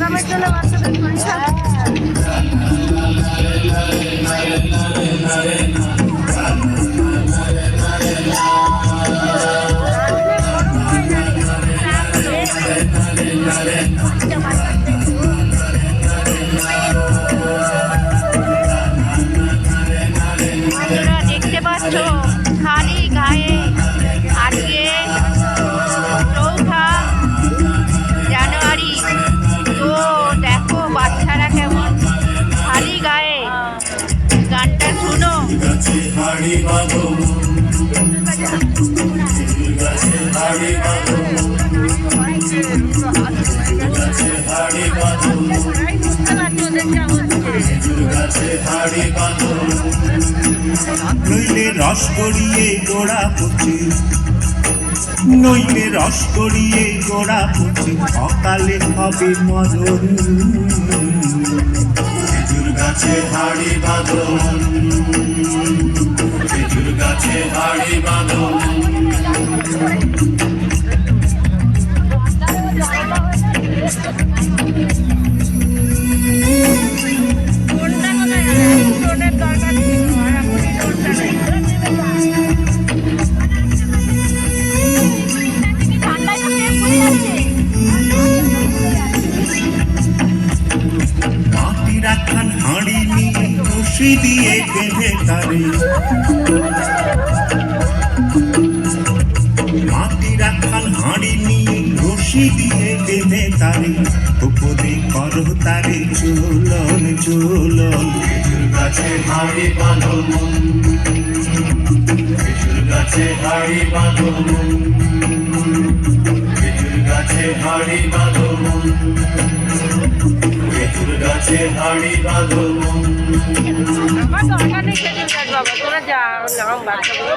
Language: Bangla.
গরমের জন্য বাচ্চাদের পরীক্ষা। দেখতে পাচ্ছ খালি গায়ে আজকে 4 জানুয়ারি। তো দেখো বাচ্চারা কেমন খালি গায়ে। গানটা শুনো। নইলে রস গড়িয়ে গোড়া পচে, নইলে রস গড়িয়ে গোড়া পচে, অকালে হবে মরণ। খেজুর গাছে হাড়ি বাঁধন, খেজুর গাছে হাড়ি বাঁধন। মাটির একখান হাঁড়ি নিয়ে রশি দিয়ে বেঁধে তারে, মাটির একখান হাঁড়ি নিয়ে রশি দিয়ে বেঁধে তারে, উপরে করো তারে ঝুলন ঝুলন। খেজুর গাছে হাঁড়ি বাঁধন, খেজুর গাছে হাঁড়ি বাঁধন, খেজুর গাছে হাঁড়ি বাঁধন, খেজুর গাছে হাঁড়ি বাঁধন। আমার দরকার নেই খেজুর গাছ বাবা, তোরা যা নাম বাচ্চাগুলো।